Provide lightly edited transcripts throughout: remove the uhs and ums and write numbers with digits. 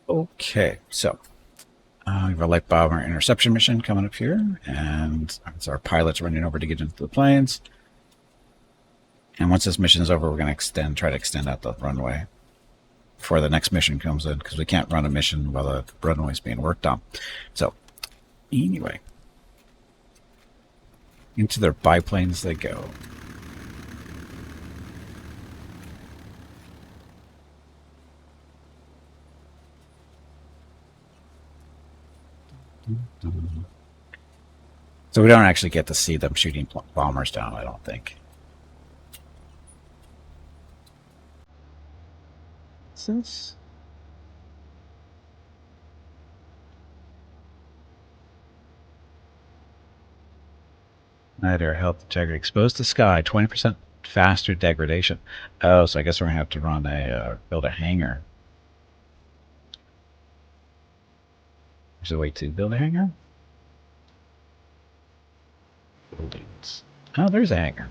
Okay, so we have a light bomber interception mission coming up here, and it's our pilots running over to get into the planes. And once this mission is over, we're going to try to extend out the runway before the next mission comes in, because we can't run a mission while the runway is being worked on. So, anyway, into their biplanes they go. So we don't actually get to see them shooting bombers down, I don't think. Since Neither health integrity exposed to sky, 20% faster degradation. Oh, so I guess we're gonna have to run build a hangar. There's a way to build a hangar. Buildings. Oh, there's a hangar.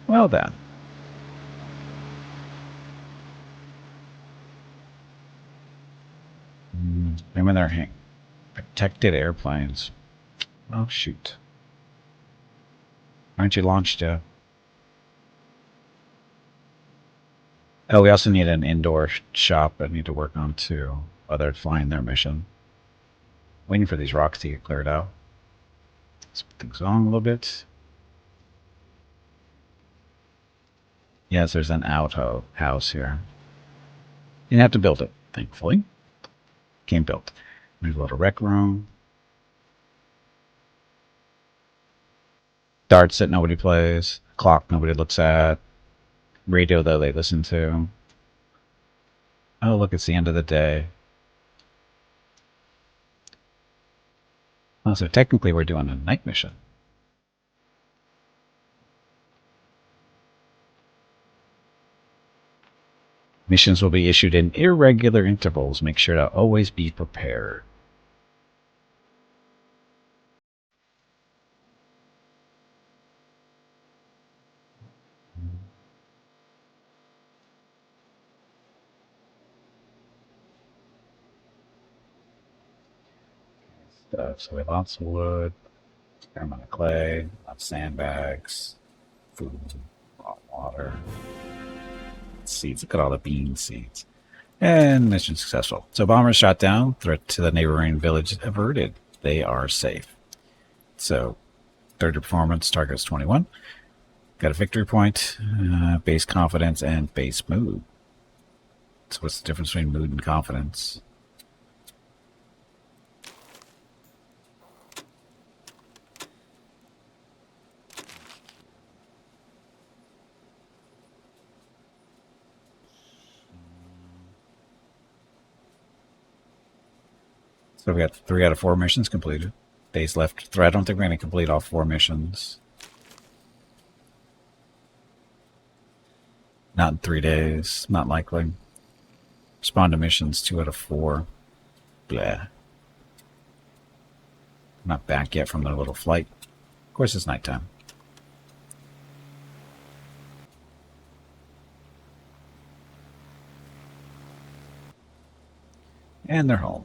Well then. I'm in their protected airplanes. Oh shoot. Aren't you launched yet? Oh, we also need an indoor shop I need to work on too, while they're flying their mission. Waiting for these rocks to get cleared out. Let's put things on a little bit. Yes, there's an outhouse here. You didn't have to build it, thankfully. Came built. There's a little rec room. Darts that nobody plays. Clock nobody looks at. Radio though they listen to. Oh, look, it's the end of the day. Oh, so technically we're doing a night mission. Missions will be issued in irregular intervals. Make sure to always be prepared. So we have lots of wood, fair amount of clay, lots of sandbags, food, water, seeds. Look at all the bean seeds. And mission successful. So bombers shot down. Threat to the neighboring village averted. They are safe. So third performance, target's 21. Got a victory point, base confidence, and base mood. So what's the difference between mood and confidence? So we got 3 out of 4 missions completed. Days left. I don't think we're going to complete all 4 missions. Not in 3 days. Not likely. Respond to missions 2 out of 4. Blah. Not back yet from their little flight. Of course, it's nighttime. And they're home.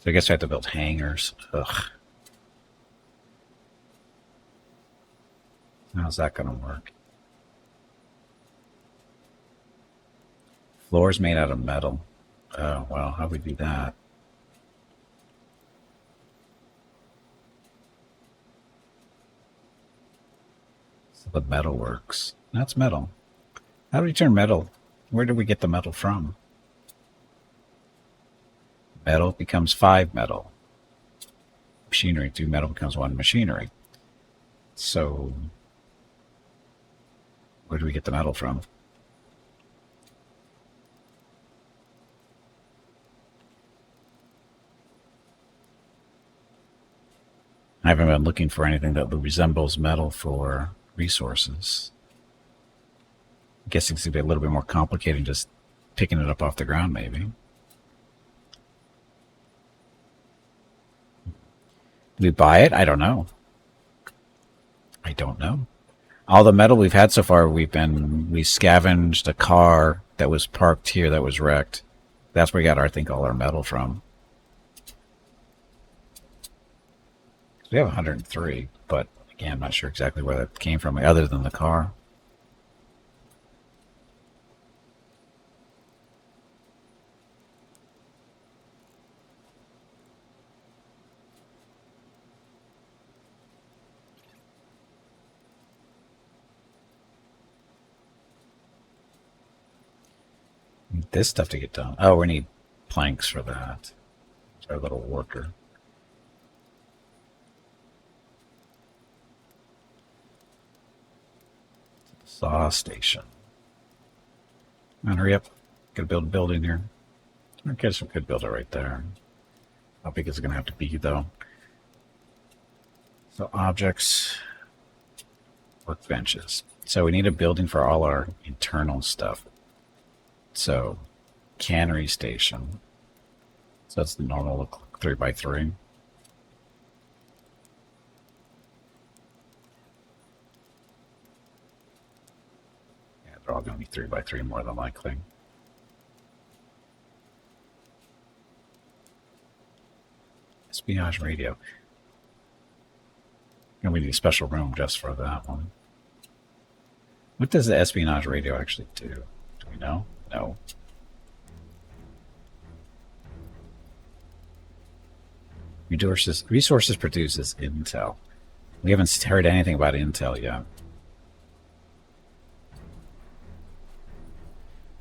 So I guess I have to build hangars. Ugh. How's that going to work? Floor's made out of metal. Oh, well, how do we do that? So the metal works. That's metal. How do we turn metal? Where do we get the metal from? Metal becomes 5 metal. Machinery, 2 metal becomes 1 machinery. So where do we get the metal from? I haven't been looking for anything that resembles metal for resources. I'm guessing it's going to be a little bit more complicated just picking it up off the ground, maybe. Do we buy it? I don't know. I don't know. All the metal we've had so far, we scavenged a car that was parked here that was wrecked. That's where we got, I think, all our metal from. We have 103, but again, I'm not sure exactly where that came from, other than the car. This stuff to get done. Oh, we need planks for that. It's our little worker. Saw station. Come on, hurry up. Gotta build a building here. I guess we could build it right there. How big is it gonna have to be, though? So objects, workbenches. So we need a building for all our internal stuff. So cannery station. So that's the normal 3x3. Yeah, they're all going to be 3x3 more than likely. Espionage radio. And we need a special room just for that one. What does the espionage radio actually do? Do we know? No. Resources produces intel. We haven't heard anything about intel yet.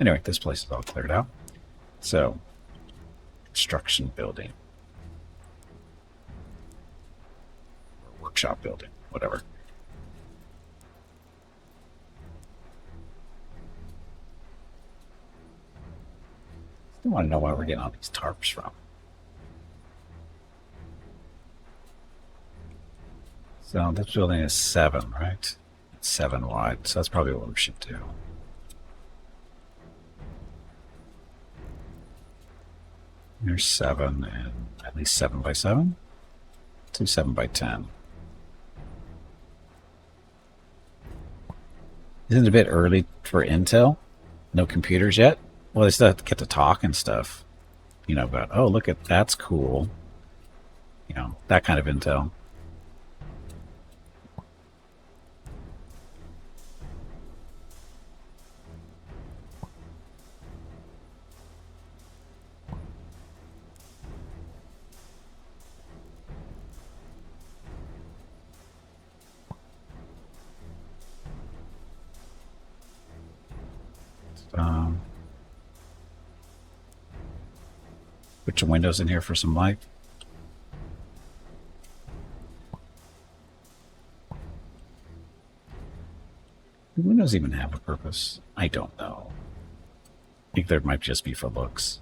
Anyway, this place is all cleared out. So, construction building. Or workshop building, whatever. Still want to know why we're getting all these tarps from. So this building is 7, right? It's 7 wide, so that's probably what we should do. Here's 7 and at least 7 by 7. 2 7 by 10. Isn't it a bit early for intel? No computers yet? Well, they still have to get to talk and stuff. You know, about, oh, look at, that's cool. You know, that kind of intel. Put some windows in here for some light. Do windows even have a purpose? I don't know. I think there might just be for looks.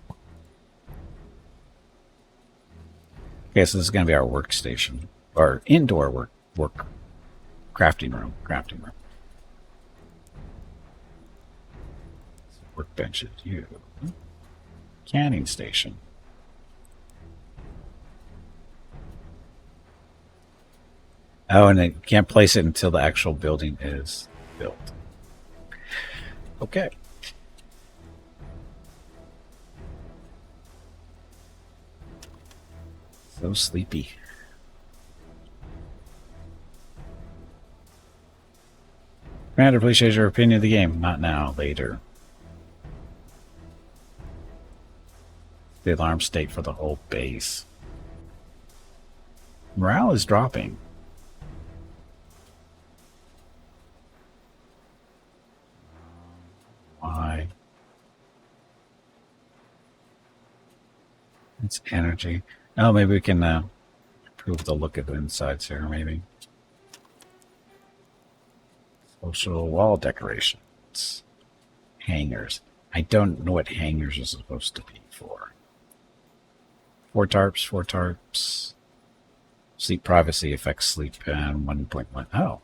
Okay, so this is going to be our workstation. Our indoor work crafting room. Workbenches, you. Canning station. Oh, and they can't place it until the actual building is built. Okay. So sleepy. Commander, please share your opinion of the game. Not now, later. The alarm state for the whole base. Morale is dropping. Why? It's energy. Oh, maybe we can improve the look of the insides here, maybe. Social wall decorations. Hangers. I don't know what hangers are supposed to be for. 4 tarps. Sleep privacy affects sleep and 1.1. Oh.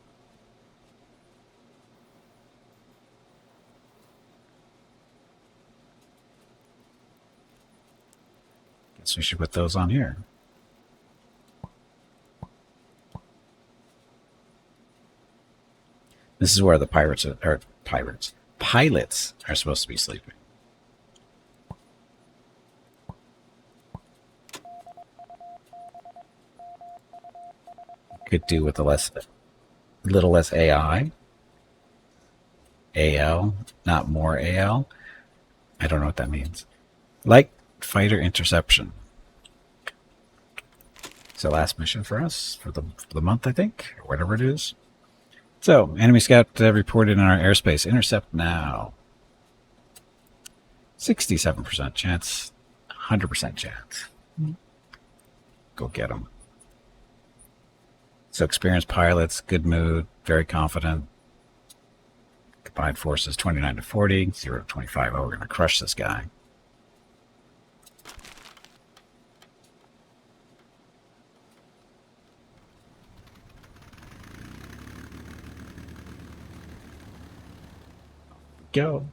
Guess we should put those on here. This is where the pilots are supposed to be sleeping. Could do with a little less AI. AL, not more AL. I don't know what that means. Like fighter interception. So last mission for us for the month, I think, or whatever it is. So enemy scout reported in our airspace. Intercept now. 67% chance. 100% chance. Go get them. So experienced pilots, good mood, very confident. Combined forces 29 to 40, 0 to 25. Oh, we're going to crush this guy. Go.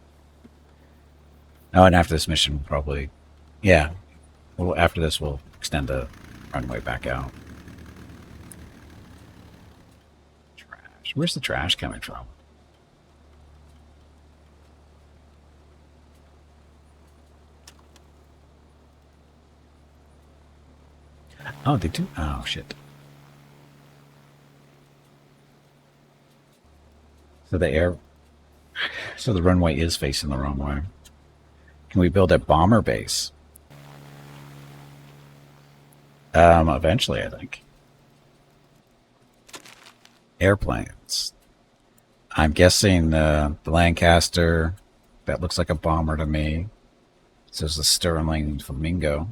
Oh, and after this mission, we'll probably, yeah. Well, after this, we'll extend the runway back out. Trash. Where's the trash coming from? Oh, they do? Oh, shit. So the runway is facing the wrong way. Can we build a bomber base? Eventually, I think. Airplanes. I'm guessing the Lancaster. That looks like a bomber to me. So is the Sterling Flamingo.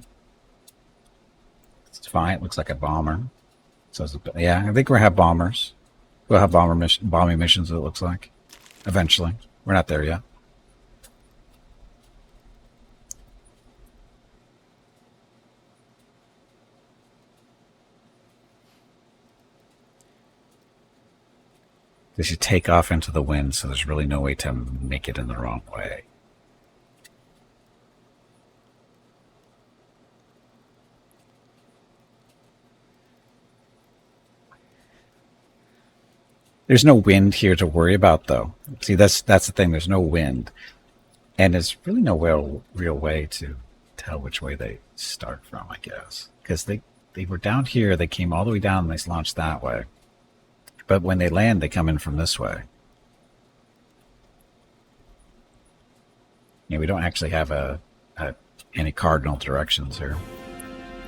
It's fine. It looks like a bomber. So yeah, I think we'll have bombers. We'll have bombing missions, it looks like. Eventually. We're not there yet. They should take off into the wind, so there's really no way to make it in the wrong way. There's no wind here to worry about, though. See, that's the thing. There's no wind. And there's really no real way to tell which way they start from, I guess. Because they were down here, they came all the way down, and they launched that way. But when they land, they come in from this way. Yeah, we don't actually have any cardinal directions here.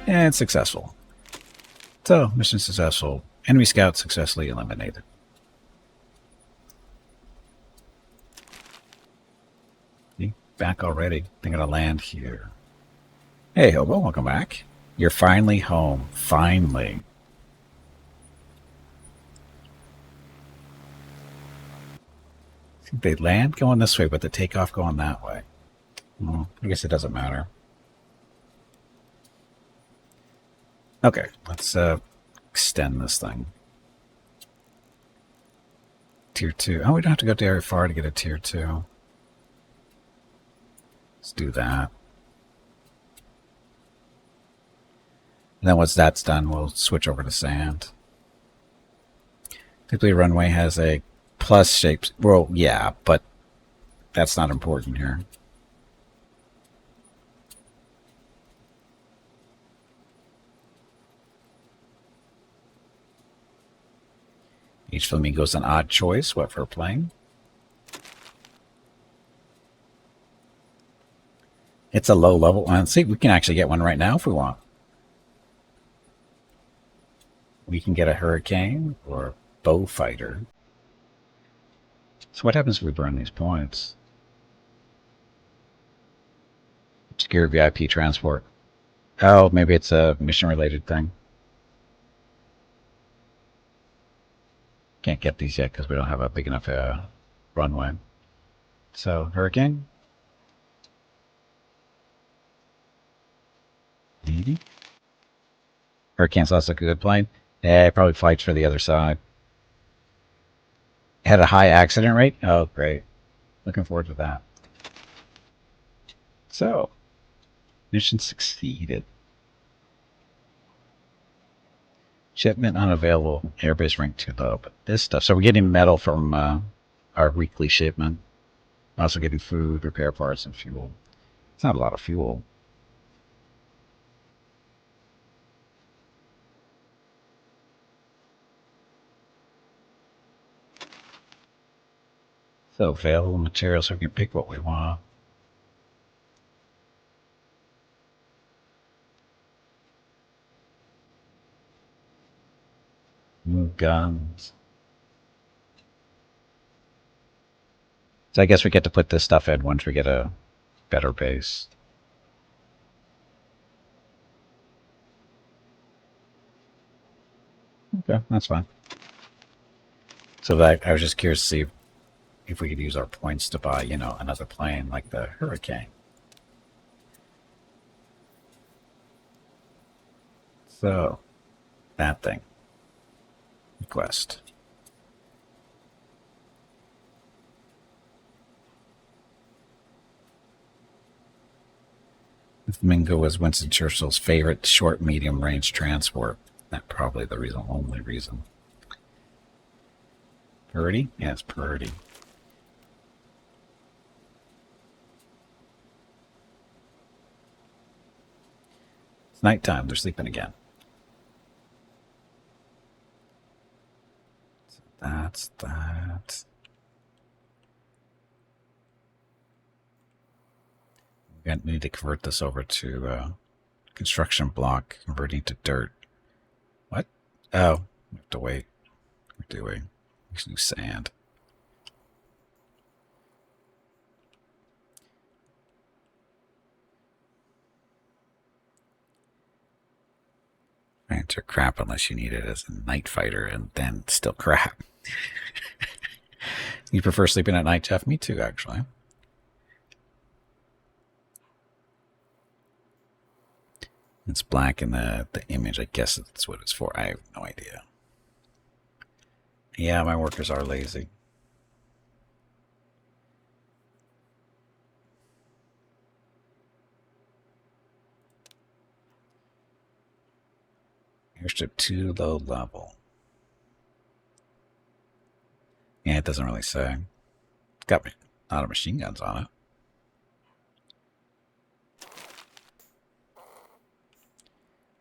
And it's successful. So, mission successful. Enemy scout successfully eliminated. Back already. They're going to land here. Hey, Hobo, welcome back. You're finally home. Finally. They land going this way, but the takeoff going that way. Well, I guess it doesn't matter. Okay, let's extend this thing. Tier 2. Oh, we don't have to go very far to get a Tier 2. Let's do that. And then once that's done, we'll switch over to sand. Typically, runway has a plus shape. Well, yeah, but that's not important here. Each flamingo is an odd choice. What for playing? It's a low level one. See, we can actually get one right now if we want. We can get a Hurricane or a Bow Fighter. So what happens if we burn these points? Obscure VIP transport. Oh, maybe it's a mission-related thing. Can't get these yet because we don't have a big enough runway. So, Hurricane? Maybe? Hurricane's also a good plane. Yeah, it probably fights for the other side. Had a high accident rate? Oh, great. Looking forward to that. So, mission succeeded. Shipment unavailable. Airbase rank too low. But this stuff. So we're getting metal from our weekly shipment. Also getting food, repair parts, and fuel. It's not a lot of fuel. So available materials so we can pick what we want. New guns. So I guess we get to put this stuff in once we get a better base. Okay, that's fine. So that I was just curious to see if we could use our points to buy, you know, another plane like the Hurricane. So that thing. Request. The Flamingo was Winston Churchill's favorite short medium range transport. That's probably the reason, only reason. Purdy? Yes, Purdy. It's nighttime. They're sleeping again. So that's that. We need to convert this over to construction block, converting to dirt. What? Oh, we have to wait. We're doing. We should do sand. Enter crap unless you need it as a night fighter, and then still crap. You prefer sleeping at night, Jeff? Me too, actually. It's black in the image. I guess that's what it's for. I have no idea. Yeah, my workers are lazy. Airstrip 2 low level. Yeah, it doesn't really say. It's got a lot of machine guns on it.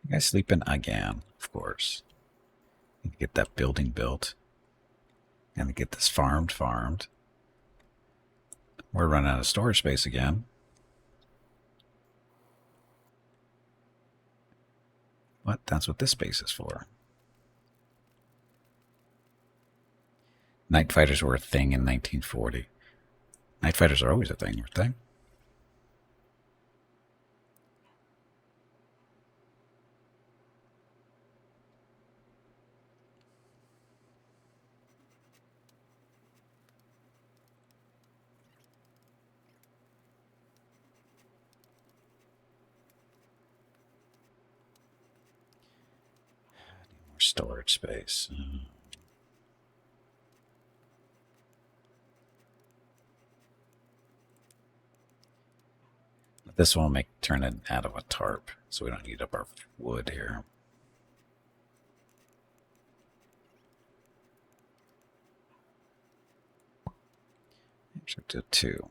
You guys sleeping again, of course. Need to get that building built. And to get this farmed. We're running out of storage space again. What? That's what this space is for. Night fighters were a thing in 1940. Night fighters are always a thing, aren't they? More storage space. This will turn it out of a tarp, so we don't eat up our wood here. Actually, do 2.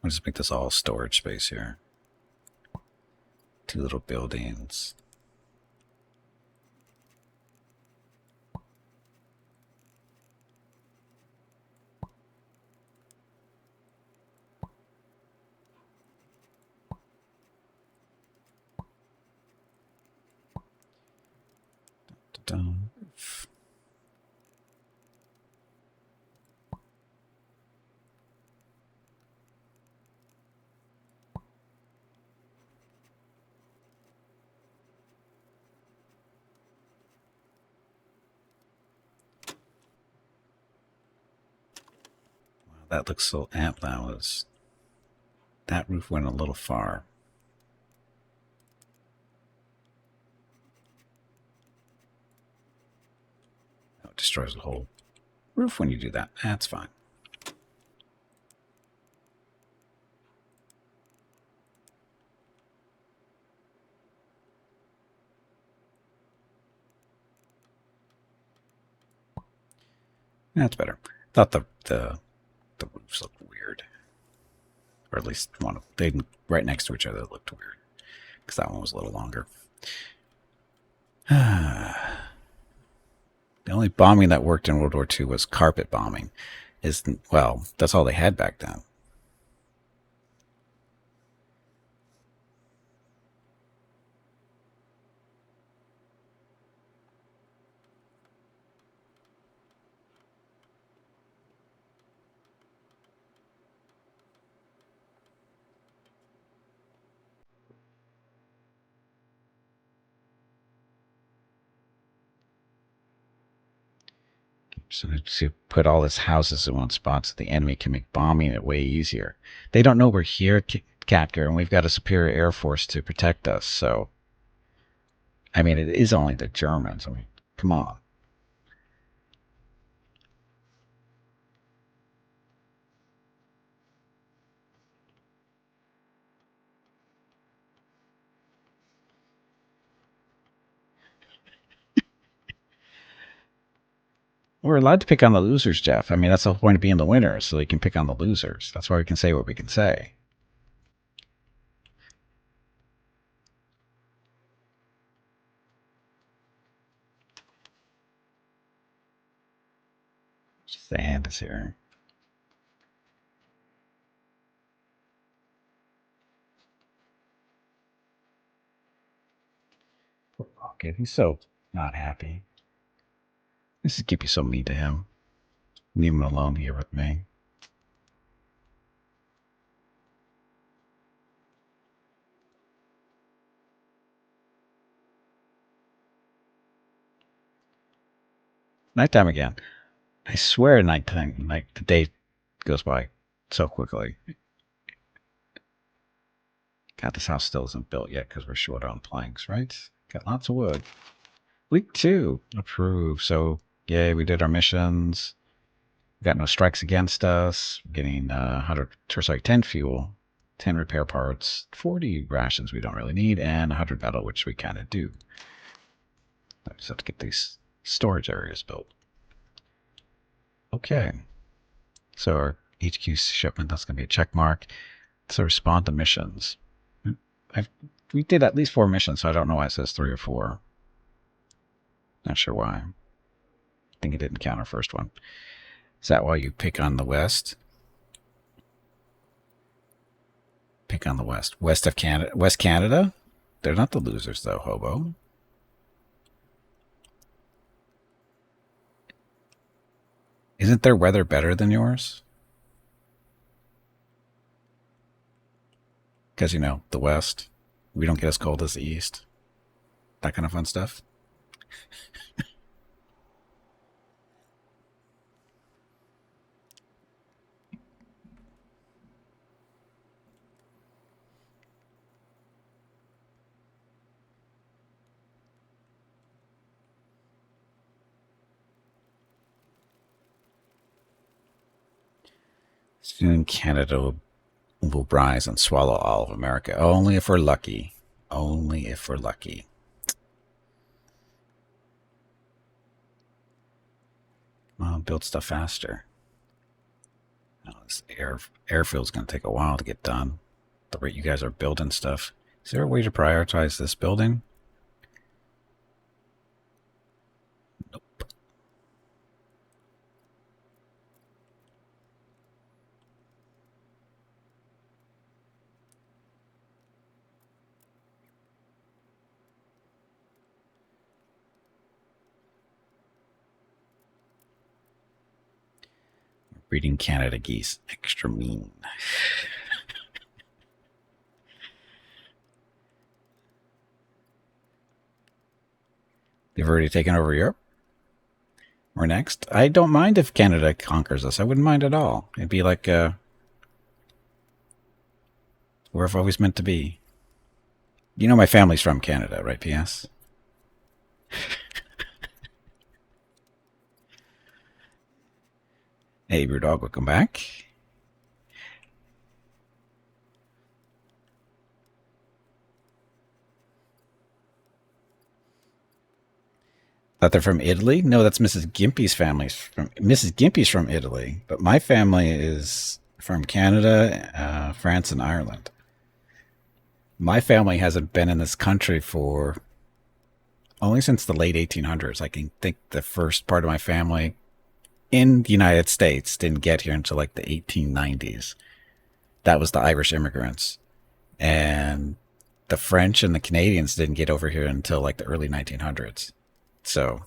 I'll just make this all storage space here. 2 little buildings. Dun. Wow, that looks so amped. That roof went a little far. Oh, it destroys the whole roof when you do that. That's fine. That's better. Thought the the roofs looked weird. Or at least one of they right next to each other looked weird. Because that one was a little longer. The only bombing that worked in World War II was carpet bombing. Well, that's all they had back then. So to put all his houses in one spot so the enemy can make bombing it way easier. They don't know we're here, Katker, and we've got a superior air force to protect us. So, I mean, it is only the Germans. I mean, come on. We're allowed to pick on the losers, Jeff. I mean, that's the whole point of being the winner, so we can pick on the losers. That's why we can say what we can say. Sand is here. Poor Rocket. He's so not happy. This is keep you so mean to him. Leave him alone here with me. Nighttime again. I swear nighttime, like the day goes by so quickly. God, this house still isn't built yet because we're short on planks, right? Got lots of wood. Week 2. Approved. So, yay, we did our missions. We got no strikes against us. We're getting 10 fuel, 10 repair parts, 40 rations we don't really need, and 100 metal, which we kind of do. I just have to get these storage areas built. Okay. So our HQ shipment, that's going to be a check mark. So respond to missions. We did at least 4 missions, so I don't know why it says 3 or 4. Not sure why. I think it didn't count our first one. Is that why you pick on the West? Pick on the West. West of Canada. West Canada? They're not the losers, though, Hobo. Isn't their weather better than yours? Because, you know, the West, we don't get as cold as the East. That kind of fun stuff. Soon Canada will rise and swallow all of America. Only if we're lucky. Only if we're lucky. Well, build stuff faster. Oh, this airfield's going to take a while to get done. The rate you guys are building stuff. Is there a way to prioritize this building? Nope. Breeding Canada geese. Extra mean. They've already taken over Europe? We're next? I don't mind if Canada conquers us. I wouldn't mind at all. It'd be like where I've always meant to be. You know my family's from Canada, right, P.S.? Hey, Brewdog, welcome back. Thought they're from Italy? No, that's Mrs. Gimpy's family. Mrs. Gimpy's from Italy, but my family is from Canada, France, and Ireland. My family hasn't been in this country for only since the late 1800s. I can think the first part of my family in the United States didn't get here until like the 1890s. That was the Irish immigrants. And the French and the Canadians didn't get over here until like the early 1900s. So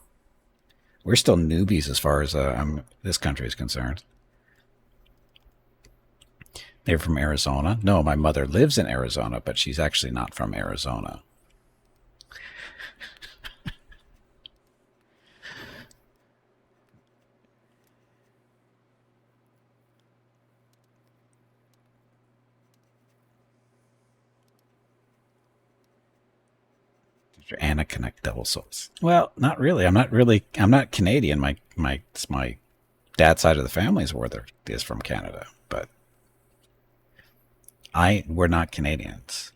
we're still newbies as far as this country is concerned. They're from Arizona. No, my mother lives in Arizona, but she's actually not from Arizona. Anna Connect Double Souls. Well, not really. I'm not Canadian. My dad's side of the family is from Canada, but we're not Canadians.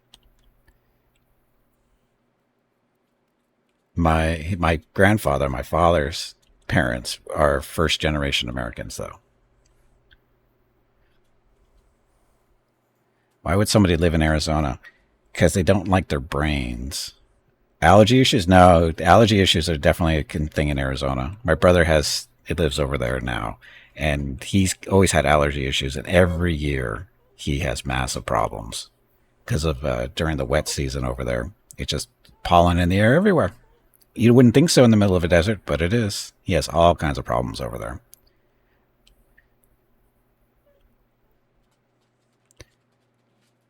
My grandfather, my father's parents are first generation Americans though. Why would somebody live in Arizona? Because they don't like their brains. Allergy issues? No, allergy issues are definitely a thing in Arizona. My brother he lives over there now, and he's always had allergy issues, and every year he has massive problems because of during the wet season over there. It's just pollen in the air everywhere. You wouldn't think so in the middle of a desert, but it is. He has all kinds of problems over there.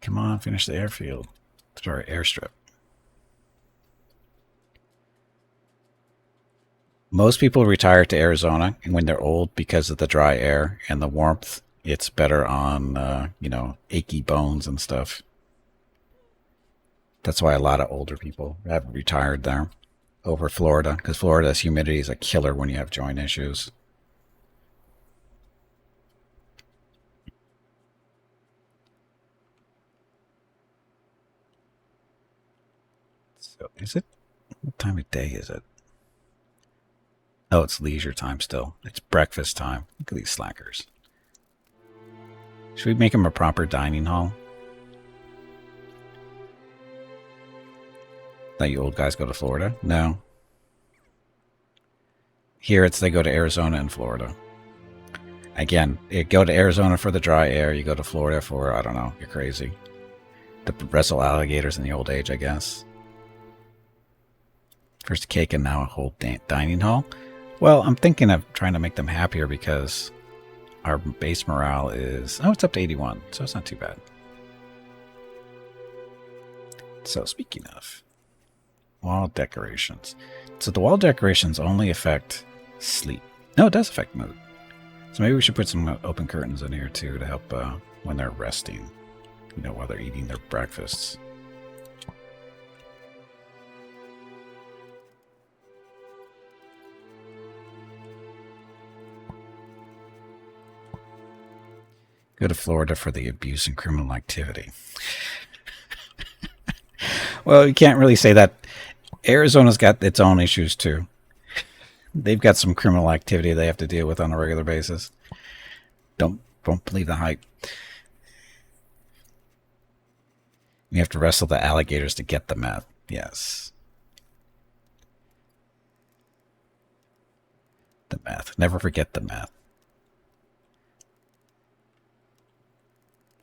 Come on, finish the airfield. Sorry, airstrip. Most people retire to Arizona when they're old because of the dry air and the warmth. It's better on, achy bones and stuff. That's why a lot of older people have retired there over Florida, because Florida's humidity is a killer when you have joint issues. So, is it? What time of day is it? Oh, it's leisure time still. It's breakfast time. Look at these slackers. Should we make them a proper dining hall? Let you old guys go to Florida? No. Here they go to Arizona and Florida. Again, you go to Arizona for the dry air. You go to Florida for, I don't know, you're crazy. To wrestle alligators in the old age, I guess. First cake and now a whole dining hall. Well, I'm thinking of trying to make them happier because our base morale is... Oh, it's up to 81, so it's not too bad. So, speaking of... wall decorations. So the wall decorations only affect sleep. No, it does affect mood. So maybe we should put some open curtains in here too to help when they're resting. While they're eating their breakfasts. Go to Florida for the abuse and criminal activity. Well, you can't really say that. Arizona's got its own issues too. They've got some criminal activity they have to deal with on a regular basis. Don't believe the hype. You have to wrestle the alligators to get the meth. Yes. The meth. Never forget the meth.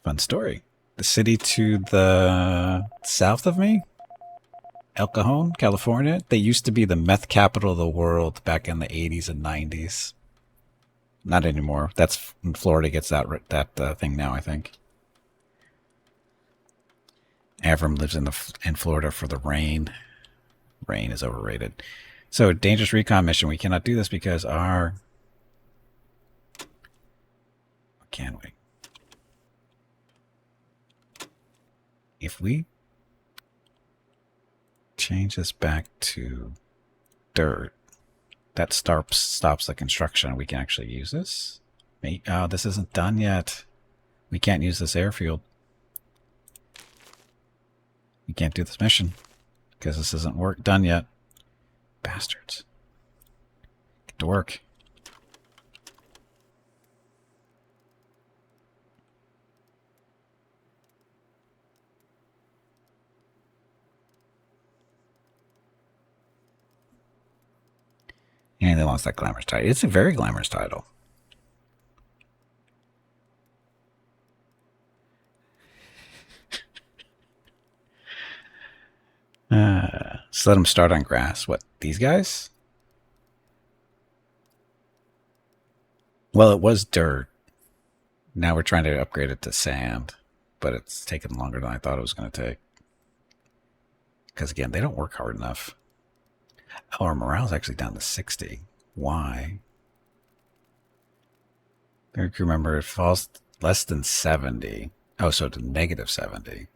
Fun story. The city to the south of me, El Cajon, California, they used to be the meth capital of the world back in the 80s and 90s. Not anymore. That's Florida gets that thing now, I think. Avram lives in Florida for the rain. Rain is overrated. So, dangerous recon mission. We cannot do this because our... Or can we? If we change this back to dirt, that stops the construction. We can actually use this. Oh, this isn't done yet. We can't use this airfield. We can't do this mission because this isn't done yet. Bastards. to work. And they lost that glamorous title. It's a very glamorous title. So let them start on grass. What, these guys? Well, it was dirt. Now we're trying to upgrade it to sand, but it's taken longer than I thought it was going to take. Because again, they don't work hard enough. Oh, our morale's actually down to 60. Why? I remember it falls less than 70. Oh, so to negative 70.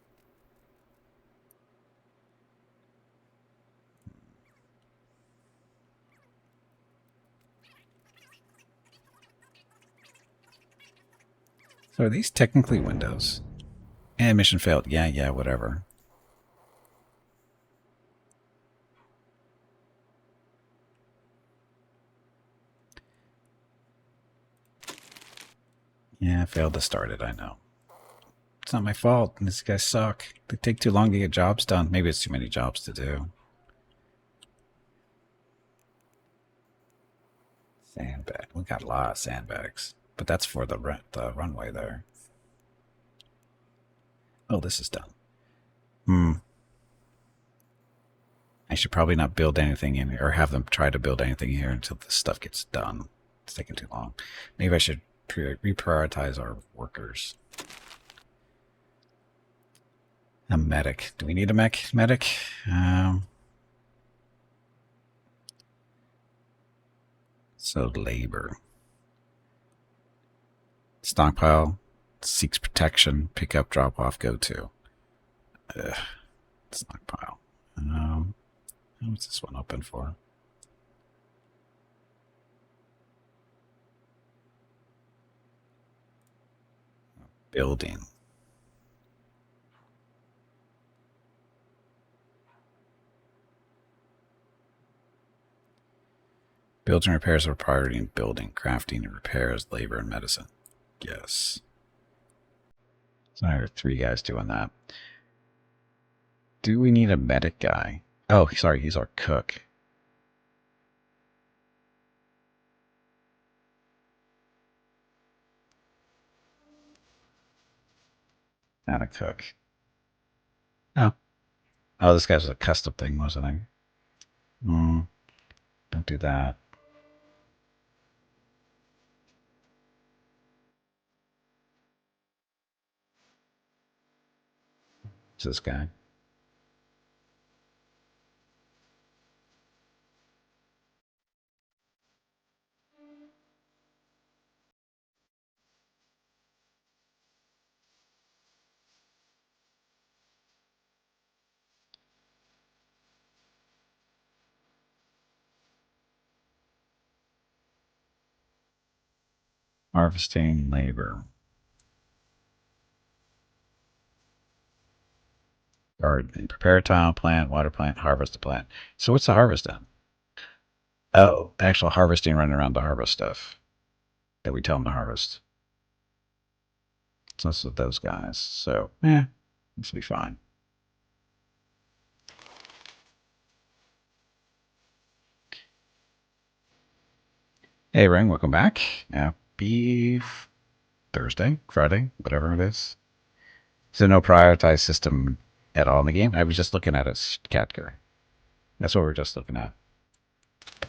So are these technically windows? And mission failed. Yeah, whatever. Yeah, I failed to start it, I know. It's not my fault. These guys suck. They take too long to get jobs done. Maybe it's too many jobs to do. Sandbag. We got a lot of sandbags. But that's for the runway there. Oh, this is done. I should probably not build anything in here, or have them try to build anything here until this stuff gets done. It's taking too long. Maybe I should reprioritize our workers. A medic. Do we need a medic? So labor. Stockpile. Seeks protection. Pick up, drop off, go to. Stockpile. What's this one open for? Building. Builds and repairs are priority in building, crafting, and repairs, labor, and medicine. Yes. So I have 3 guys doing that. Do we need a medic guy? Oh, sorry, he's our cook. Not a cook. Oh. Oh, this guy's a custom thing, wasn't he? Don't do that. It's this guy. Harvesting labor. Garden. Prepare a tile plant, water plant, harvest the plant. So what's the harvest then? Oh, actual harvesting, running around to harvest stuff that we tell them to harvest. So that's with those guys. So, this will be fine. Hey, Ring, welcome back. Happy Thursday, Friday, whatever it is. So no prioritized system at all in the game. I was just looking at it, Catker. That's what we're just looking at.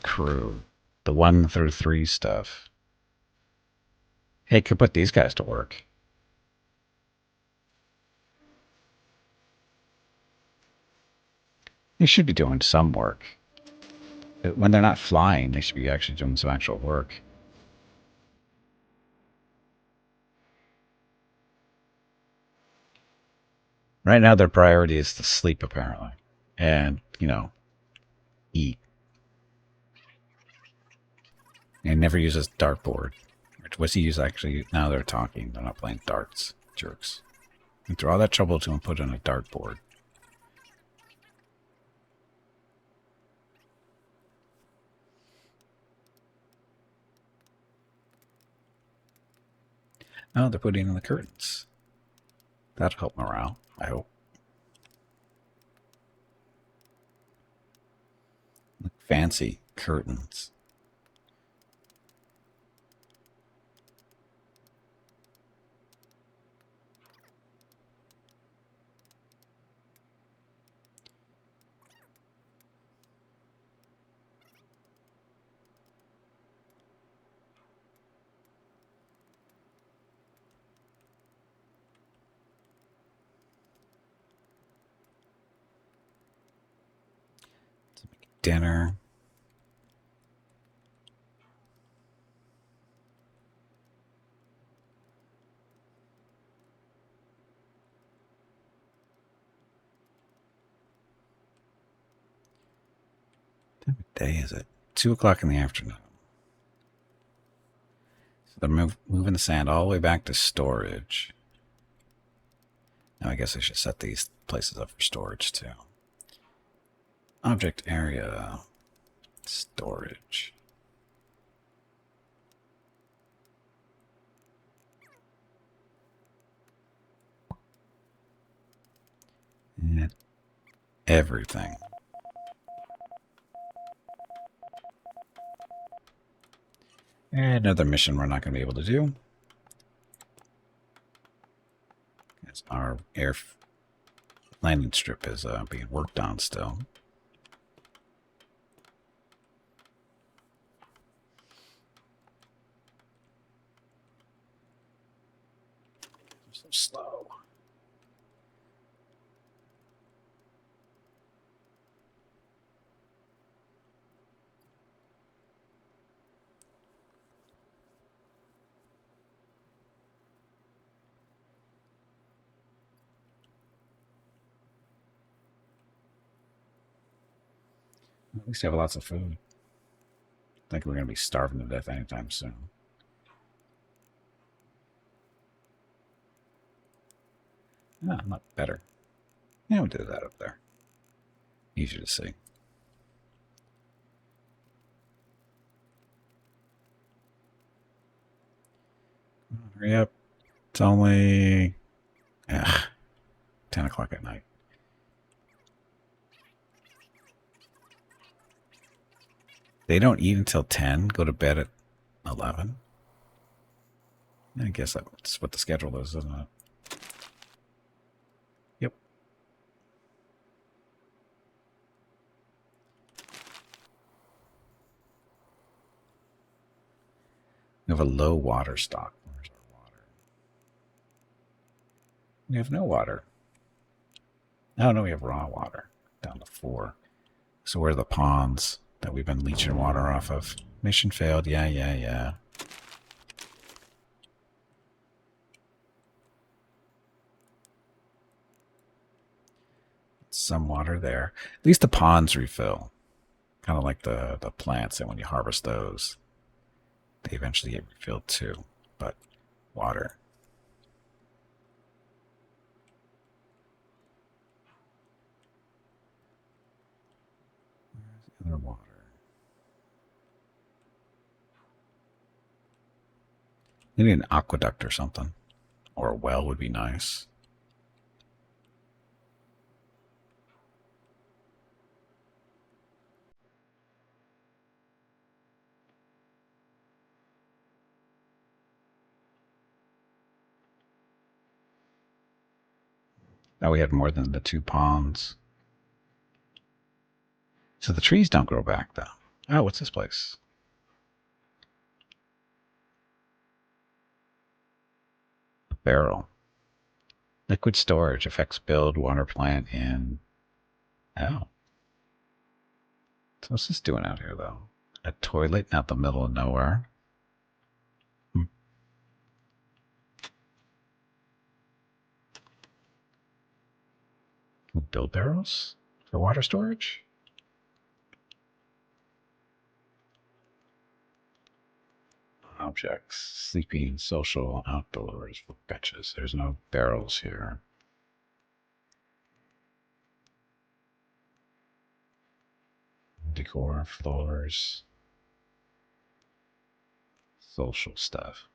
Crew. The 1 through 3 stuff. Hey, could put these guys to work. They should be doing some work. When they're not flying, they should be actually doing some actual work. Right now, their priority is to sleep, apparently. And, eat. And never uses dartboard. What's he use actually? Now they're talking. They're not playing darts. Jerks. And through all that trouble to him, put in a dartboard. Oh, they're putting in the curtains. That'll help morale, I hope. Look, fancy curtains. Dinner. What day is it? 2 o'clock in the afternoon. So they're moving the sand all the way back to storage. Now I guess I should set these places up for storage too. Object area. Storage. And everything. And another mission we're not going to be able to do. As our air landing strip is being worked on still. So slow. At least you have lots of food. I think we're going to be starving to death anytime soon. Ah, not better. Yeah, we'll do that up there. Easy to see. Hurry up. It's only 10 o'clock at night. They don't eat until 10, go to bed at 11. I guess that's what the schedule is, isn't it? Yep. We have a low water stock. Where's our water? We have no water. Oh, no, we have raw water. Down to 4. So where are the ponds that we've been leeching water off of? Mission failed. Yeah. Some water there. At least the ponds refill. Kind of like the plants, and when you harvest those, they eventually get refilled too. But water. Where's the other water? Maybe an aqueduct or something. Or a well would be nice. Now we had more than the 2 ponds. So the trees don't grow back, though. Oh, what's this place? A barrel. Liquid storage affects build water plant in... Oh. So what's this doing out here, though? A toilet out the middle of nowhere? Build barrels? For water storage? Objects. Sleeping, social, outdoors, benches. There's no barrels here. Decor, floors. Social stuff.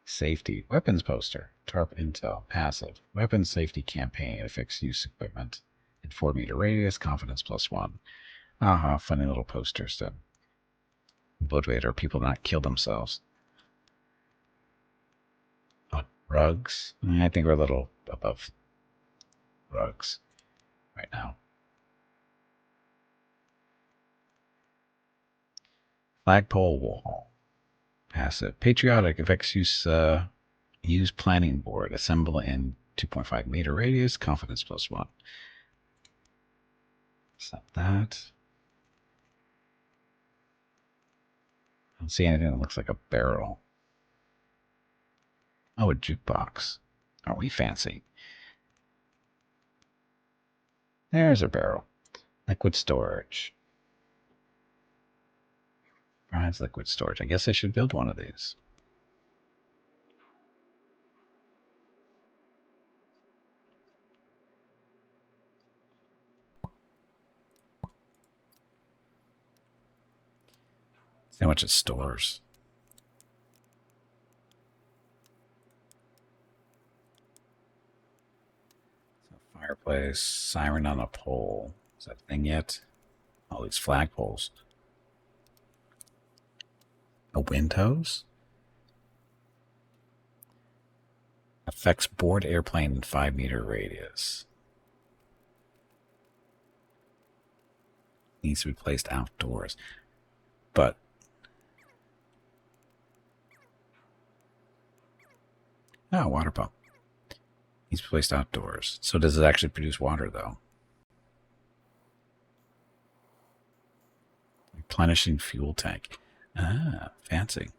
Safety. Weapons poster. TARP intel. Passive. Weapons safety campaign. Affects use equipment. In 4-meter radius. Confidence +1. Aha, funny little posters to motivate our people to not kill themselves. Oh, rugs. I think we're a little above rugs right now. Flagpole wall. Passive. Patriotic. Affects use planning board. Assemble in 2.5-meter radius. Confidence +1. Set that. I don't see anything that looks like a barrel. Oh, a jukebox. Aren't we fancy? There's a barrel. Liquid storage. Brian's liquid storage. I guess I should build one of these. See how much it stores. Fireplace, siren on a pole. Is that a thing yet? All these flagpoles. A wind hose? Affects board airplane in 5-meter radius. Needs to be placed outdoors. But water pump. Needs to be placed outdoors. So does it actually produce water though? Replenishing fuel tank. Ah, fancy.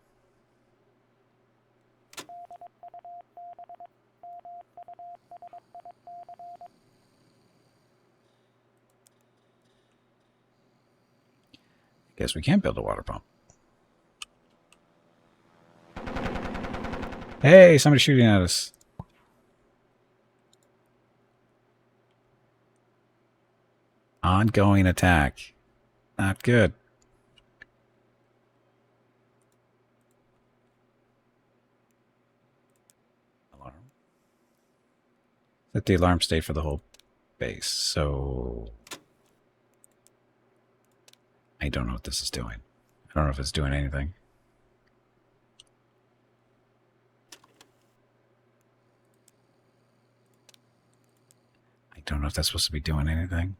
Guess we can't build a water pump. Hey, somebody's shooting at us. Ongoing attack. Not good. Alarm. Set the alarm state for the whole base. So I don't know what this is doing. I don't know if it's doing anything. I don't know if that's supposed to be doing anything.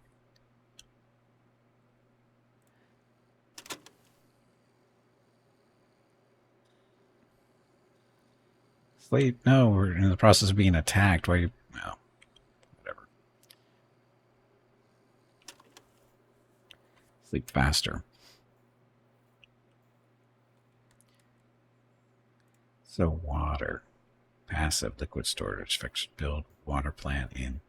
Sleep? No, we're in the process of being attacked. Why you... Well, whatever. Sleep faster. So water. Passive liquid storage. Fixed build water plant in.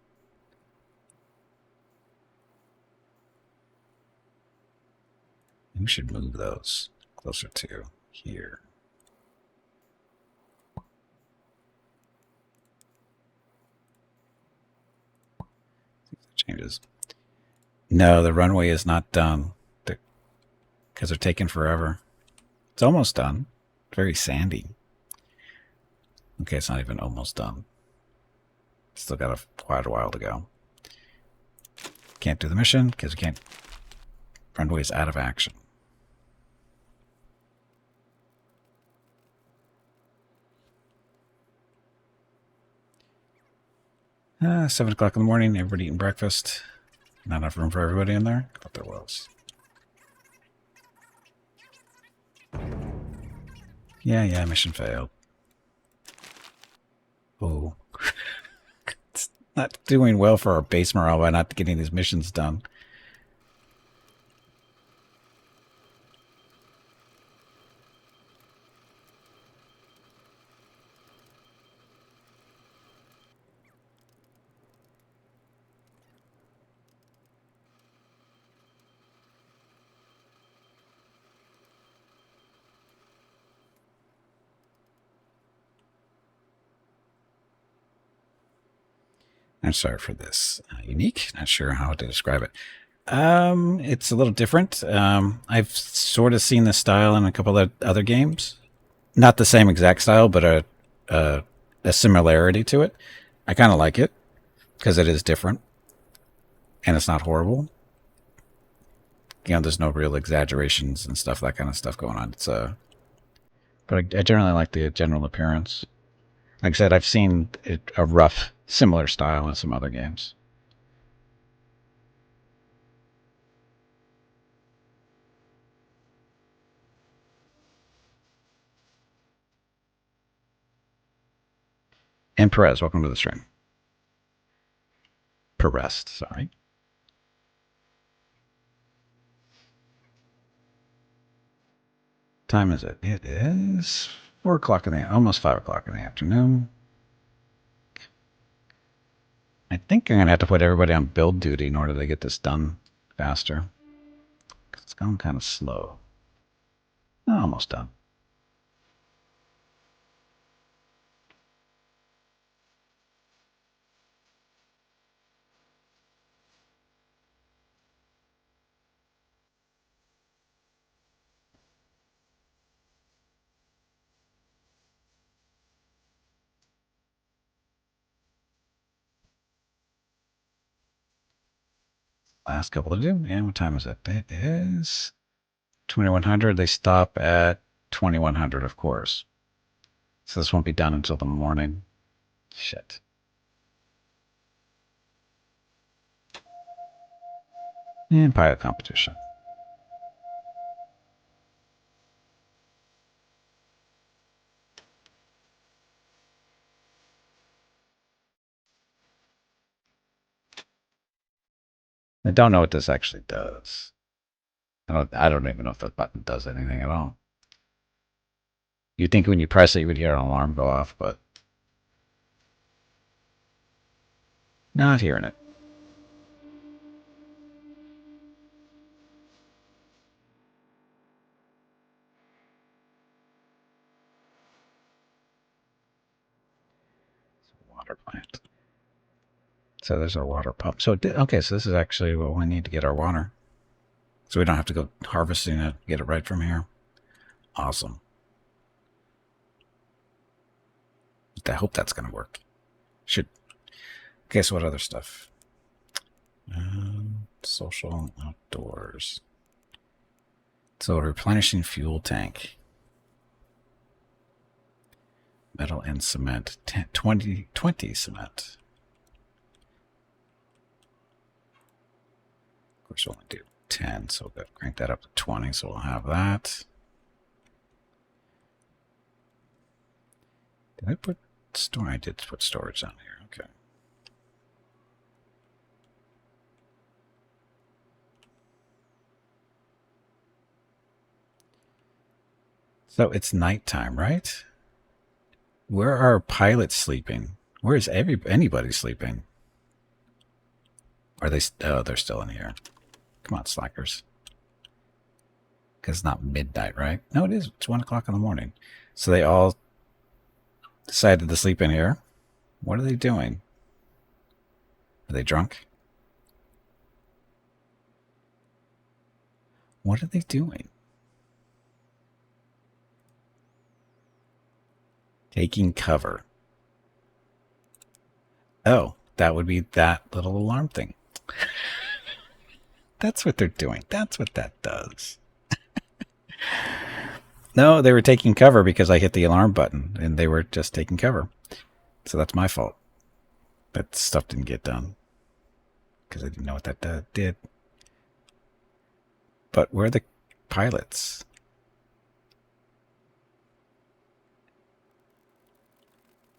We should move those closer to here. Changes. No, the runway is not done because they're taking forever. It's almost done. Very sandy. Okay, it's not even almost done. Still got quite a while to go. Can't do the mission because we can't. Runway is out of action. 7 o'clock in the morning, everybody eating breakfast. Not enough room for everybody in there? I thought there was. Yeah, mission failed. Oh. It's not doing well for our base morale by not getting these missions done. I'm sorry for this. Unique. Not sure how to describe it. It's a little different. I've sort of seen this style in a couple of other games. Not the same exact style, but a similarity to it. I kind of like it because it is different and it's not horrible. You know, there's no real exaggerations and stuff, that kind of stuff going on. But I generally like the general appearance. Like I said, I've seen a rough, similar style in some other games. And Perez, welcome to the stream. Perez, sorry. Time is it? It is 4 o'clock in the almost 5 o'clock in the afternoon. I think I'm gonna have to put everybody on build duty in order to get this done faster. It's going kind of slow. Almost done. Last couple to do. And what time is it? It is 2100. They stop at 2100, of course. So this won't be done until the morning. Shit. And pilot competition. I don't know what this actually does. I don't even know if that button does anything at all. You'd think when you press it, you would hear an alarm go off, but not hearing it. Water plant. So there's our water pump. So, okay, so this is actually what we need to get our water. So we don't have to go harvesting it, get it right from here. Awesome. I hope that's going to work. Should. Okay, so what other stuff? Social outdoors. So replenishing fuel tank. Metal and cement. 20 cement. Of course, we'll only do 10, so we'll crank that up to 20, so we'll have that. Did I put storage? I did put storage on here. Okay. So it's nighttime, right? Where are pilots sleeping? Where is anybody sleeping? Are they? Oh, they're still in here. Come on, slackers. Because it's not midnight, right? No, it is. It's 1 o'clock in the morning. So they all decided to sleep in here. What are they doing? Are they drunk? What are they doing? Taking cover. Oh, that would be that little alarm thing. That's what they're doing. That's what that does. No, they were taking cover because I hit the alarm button and they were just taking cover. So that's my fault. That stuff didn't get done because I didn't know what that did. But where are the pilots?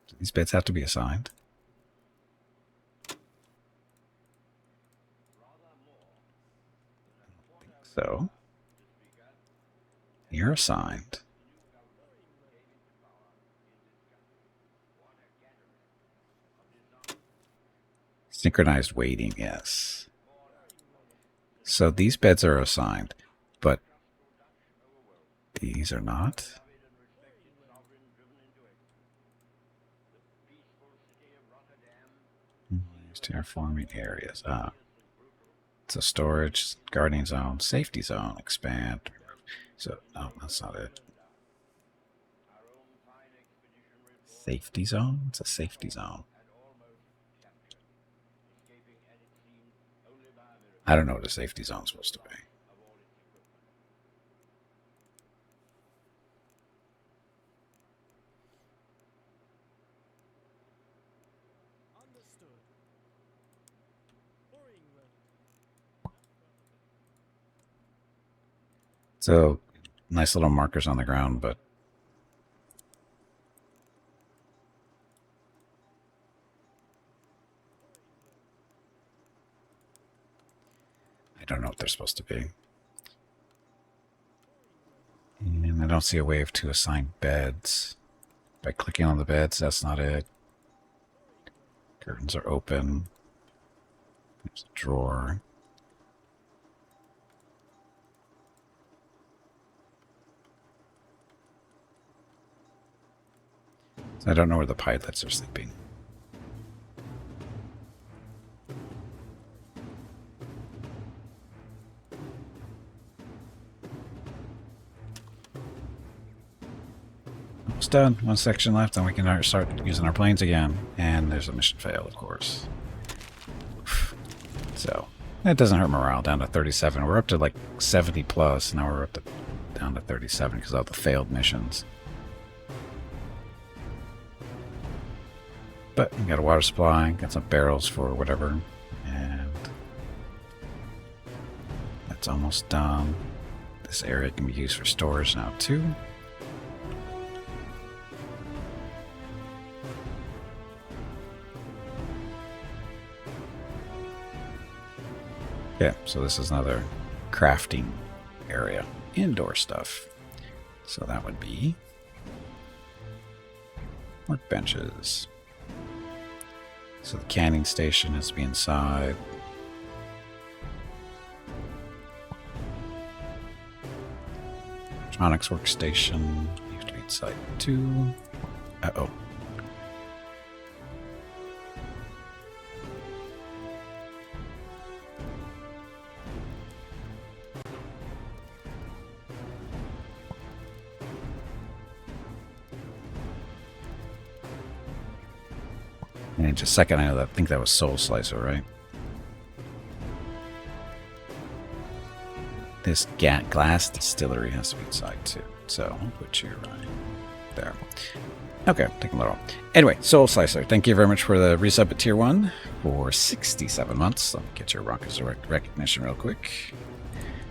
Do these beds have to be assigned? I think so. You're assigned. Synchronized waiting, yes. So these beds are assigned, but these are not. Terraforming areas. So storage, guarding zone, safety zone, expand. So, no, that's not it. Safety zone? It's a safety zone. I don't know what a safety zone is supposed to be. So, nice little markers on the ground, but I don't know what they're supposed to be. And I don't see a way to assign beds. By clicking on the beds, that's not it. Curtains are open. There's a drawer. I don't know where the pilots are sleeping. Almost done. One section left, and we can start using our planes again. And there's a mission fail, of course. So, that doesn't hurt morale. Down to 37. We're up to like 70 plus. Now we're up to down to 37 because of the failed missions. But we got a water supply, got some barrels for whatever, and that's almost done. This area can be used for storage now too. Yeah, so this is another crafting area, indoor stuff. So that would be workbenches. So the canning station has to be inside. Electronics workstation, you have to be inside too. Uh-oh. In just a second, I think that was Soul Slicer, right? This glass distillery has to be inside too, so I'll put you right there. Okay, taking a little. Anyway, Soul Slicer, thank you very much for the resub at Tier 1 for 67 months. Let me get your rockets recognition real quick.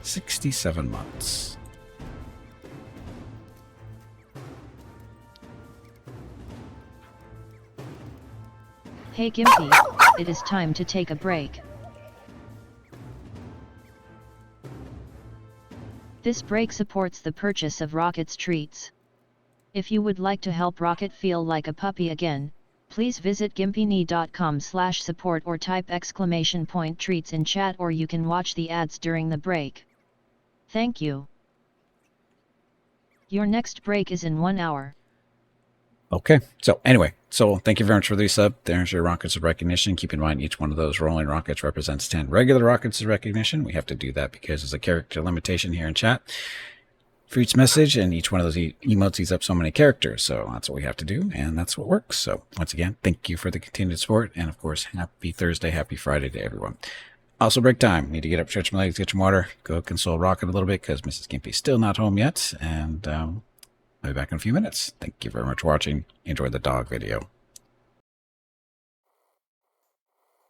67 months. Hey Gimpy, it is time to take a break. This break supports the purchase of Rocket's treats. If you would like to help Rocket feel like a puppy again, please visit gimpyknee.com/support or type !treats in chat, or you can watch the ads during the break. Thank you. Your next break is in 1 hour. Okay, so anyway, so thank you very much for the resub. There's your rockets of recognition. Keep in mind, each one of those rolling rockets represents 10 regular rockets of recognition. We have to do that because there's a character limitation here in chat for each message, and each one of those emotes eats up so many characters. So that's what we have to do, and that's what works. So once again, thank you for the continued support, and of course, happy Thursday, happy Friday to everyone. Also, break time. Need to get up, stretch my legs, get some water, go console Rocket a little bit because Mrs. Gimpy's still not home yet, and I'll be back in a few minutes. Thank you very much for watching. Enjoy the dog video.